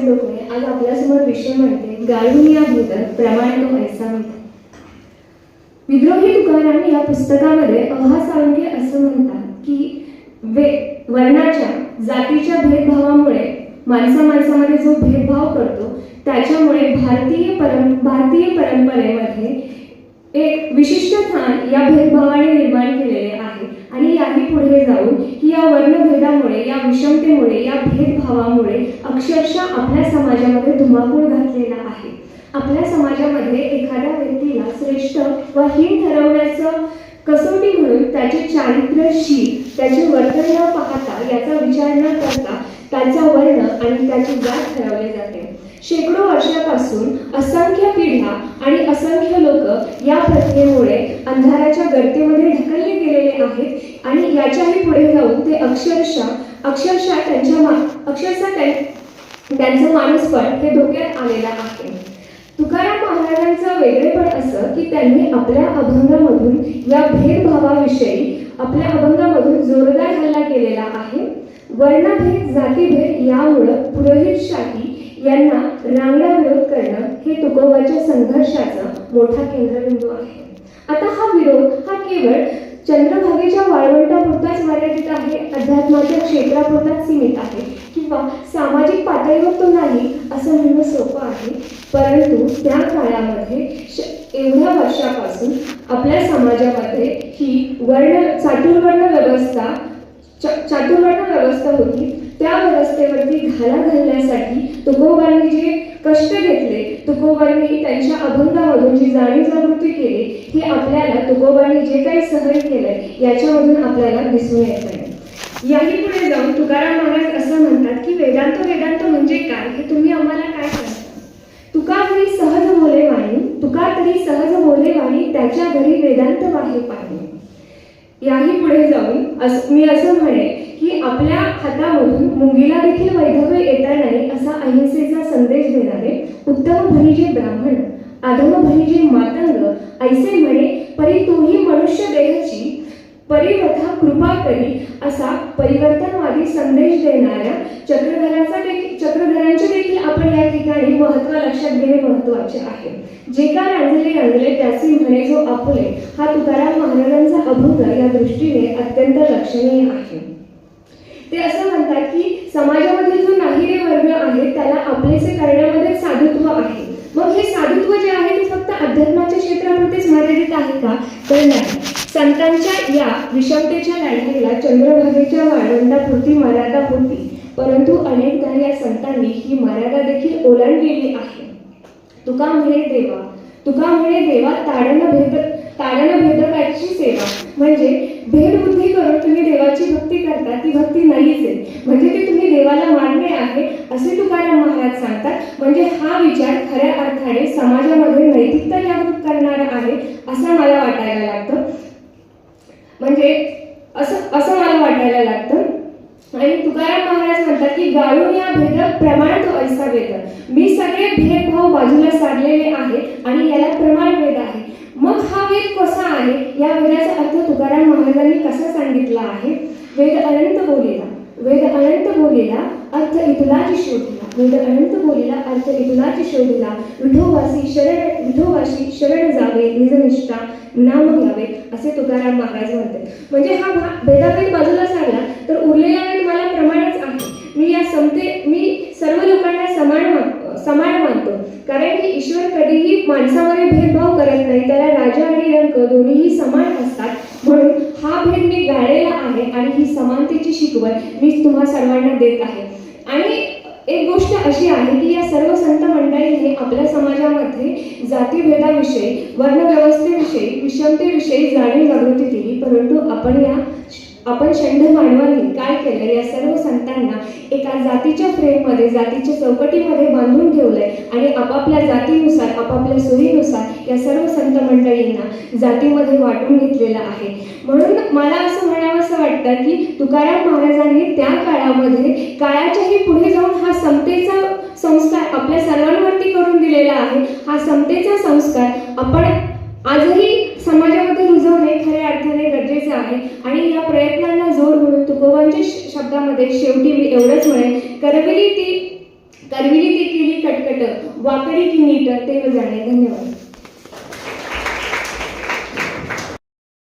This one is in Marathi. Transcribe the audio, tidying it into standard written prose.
आज आपल्यासमोर विषय म्हणते गाळून या भेद प्रमाण तो ऐसा म्हणते. विद्रोही तुकाराम या पुस्तकामध्ये अहा साळुंखे असं म्हणतात की वर्णाच्या जातीच्या भेदभावामुळे माणसामध्ये जो भेदभाव करतो त्याच्यामुळे भारतीय परंपरेमध्ये एक विशिष्ट स्थान या भेदभावाने निर्माण केलेले आहे आणि याही पुढे जाऊन की या वर्णभेदामुळे, या विषमतेमुळे, या भेदभावामुळे अक्षरशः आपल्या समाजामध्ये धुमाकूळ घातलेला आहे. आपल्या समाजामध्ये एखाद्या व्यक्तीला श्रेष्ठ व हीन ठरवण्याचं कसोटी म्हणून त्याचे चारित्र्यशील, त्याचे वर्तन न पाहता, याचा विचार न करता त्याचा वर्ण आणि त्याची जात ठरवले जाते. शेकडो वर्षापासून असंख्य पिढ्या आणि असंख्य लोक या प्रथेमुळे अंधाराच्या गर्तेमध्ये ढकलले गेलेले आहेत आणि याच्याही पुढे जाऊन ते अक्षरशः त्यांचं माणूसपण हे धोक्यात आलेलं आहे. तुकाराम महाराजांचं वेगळेपण असं की त्यांनी आपल्या अभंगामधून या भेदभावाविषयी आपल्या अभंगामधून जोरदार हल्ला केलेला आहे. वर्णभेद, जातीभेद यामुळं पुरोहितशाही यांना रांगडा विरोध करणं हे तुकोबाच्या संघर्षाचा मोठा केंद्रबिंदू आहे. आता हा विरोध हा केवळ चंद्रभागेच्या वाळवंटापुरताच मर्यादित आहे, अध्यात्माच्या क्षेत्रापुरताच सीमित आहे किंवा सामाजिक पातळीवर तो नाही असं म्हणणं सोपं आहे. परंतु त्या काळामध्ये एवढ्या वर्षापासून आपल्या समाजामध्ये ही चातुर्वर्ण व्यवस्था होती. त्या व्यवस्थेवरती घाला घालण्यासाठी तुकोबांनी जे कष्ट घेतले, तुकोबांनी त्यांच्या अभंगामधून जी जाणीव जागृती केली, हे आपल्याला तुकोबांनी जे काही सहन केलंय याच्यामधून आपल्याला दिसून येत नाही. याही पुढे जाऊन तुकाराम महाराज असं म्हणतात की वेदांत म्हणजे काय हे तुम्ही आम्हाला काय सांगता. तुका तरी सहज बोले वाणी त्याच्या घरी वेदांत वाहे पाणी. याही पुढे जाऊन मी असं म्हणे की आपल्या हातामधून मुंगीला देखील वैधव्य येता नाही असा अहिंसेचा संदेश देणारे उत्तम भनिजे ब्राह्मण, अधम भनिजे मातंग, ऐसे म्हणे परी तूही मनुष्य देहाची परिवर्था कृपा करी असा परिवर्तनवादी संदेश देणाऱ्या चक्रधरांचे देखील आपण या ठिकाणी महत्त्व लक्षात घेणे महत्त्वाचे आहे. जे का रांजले त्यासी म्हणे जो आपुले हा तुकाराम महाराजांचा अभंग या दृष्टीने अत्यंत लक्षणीय आहे. ते असं म्हणतात की समाजामध्ये जो नाहिरे वर्ग आहे त्याला आपलेसे करण्यामध्ये साधुत्व आहे. मग हे साधुत्व जे आहे ते फक्त अध्यात्माच्या क्षेत्रापुरतेच मर्यादित आहे का? तर नाही. संतांच्या या विषमतेच्या लढाईला चंद्रभागेच्या वाळवंटापुरती मर्यादा होती, परंतु अनेकदा या संतांनी ही मर्यादा देखील ओलांडलेली आहे. तुका म्हणे देवा ताडन भेदकाची सेवा. म्हणजे भेदबुद्धी करून तुम्ही देवाची भक्ती करता ती भक्ती नाहीच आहे, म्हणजे ते तुम्ही देवाला मानणे आहे असे तुकाराम महाराज सांगतात. म्हणजे हा विचार खऱ्या अर्थाने समाजामध्ये नैतिकता जागृत करणारा आहे असं मला वाटायला लागतं. आणि तुकाराम महाराज म्हणतात की गाळून या भेद प्रमाण तो ऐसा वेद. मी सगळे भेदभाव बाजूला सारलेले आहेत आणि याला प्रमाण वेद आहे. मग हा वेद कसा आहे, या वेदाचा अर्थ तुकाराम महाराजांनी कसा सांगितला आहे. वेद अनंत बोलेला अर्थ इथलाच शोधला. विठोबाशी शरण जावे निजनिष्ठा नाम घ्यावे असे तुकाराम महाराज म्हणतात. म्हणजे हा भेदाभेद बाजूला सारला तर उरलेला वेद मला प्रमाणच आहे. मी सर्व लोकांना समान मानतो, कारण की ईश्वर कधीही माणसामध्ये भेदभाव करत नाही. त्याला राजा आणि रंक दोन्हीही समान असतात. म्हणून हा भेद मी गाळलेला आहे आणि ही समानतेची शिकवण मी तुम्हा सर्वांना देत आहे. आणि एक गोष्ट अशी आहे की या सर्व संत मंडळींनी आपल्या समाजामध्ये जातीभेदाविषयी, वर्णव्यवस्थेविषयी, विषमतेविषयी जाणीव जागृती केली. परंतु आपण षंढ मानवांनी काय केलं, या सर्व संतांना एका जातीच्या फ्रेममध्ये, जातीच्या चौकटीमध्ये बांधून ठेवलंय आणि आपापल्या जातीनुसार, आपापल्या सोयीनुसार या सर्व संत मंडळींना जातीमध्ये वाटून घेतलेलं आहे. म्हणून मला असं म्हणावंसं वाटतं की तुकाराम महाराजांनी त्या काळामध्ये काळाच्याही पुढे जाऊन हा समतेचा संस्कार आपल्या सर्वांवरती करून दिलेला आहे. हा समतेचा संस्कार आपण आजही समाजामध्ये रुजवणे खऱ्या अर्थाने गरजेचे आहे. आणि या प्रयत्नांना जोड म्हणून तुकोबांच्या शब्दामध्ये शेवटी मी एवढंच म्हणेन, करविली ती केली कटकट, वाकडी की नीट तेव जाणे. धन्यवाद.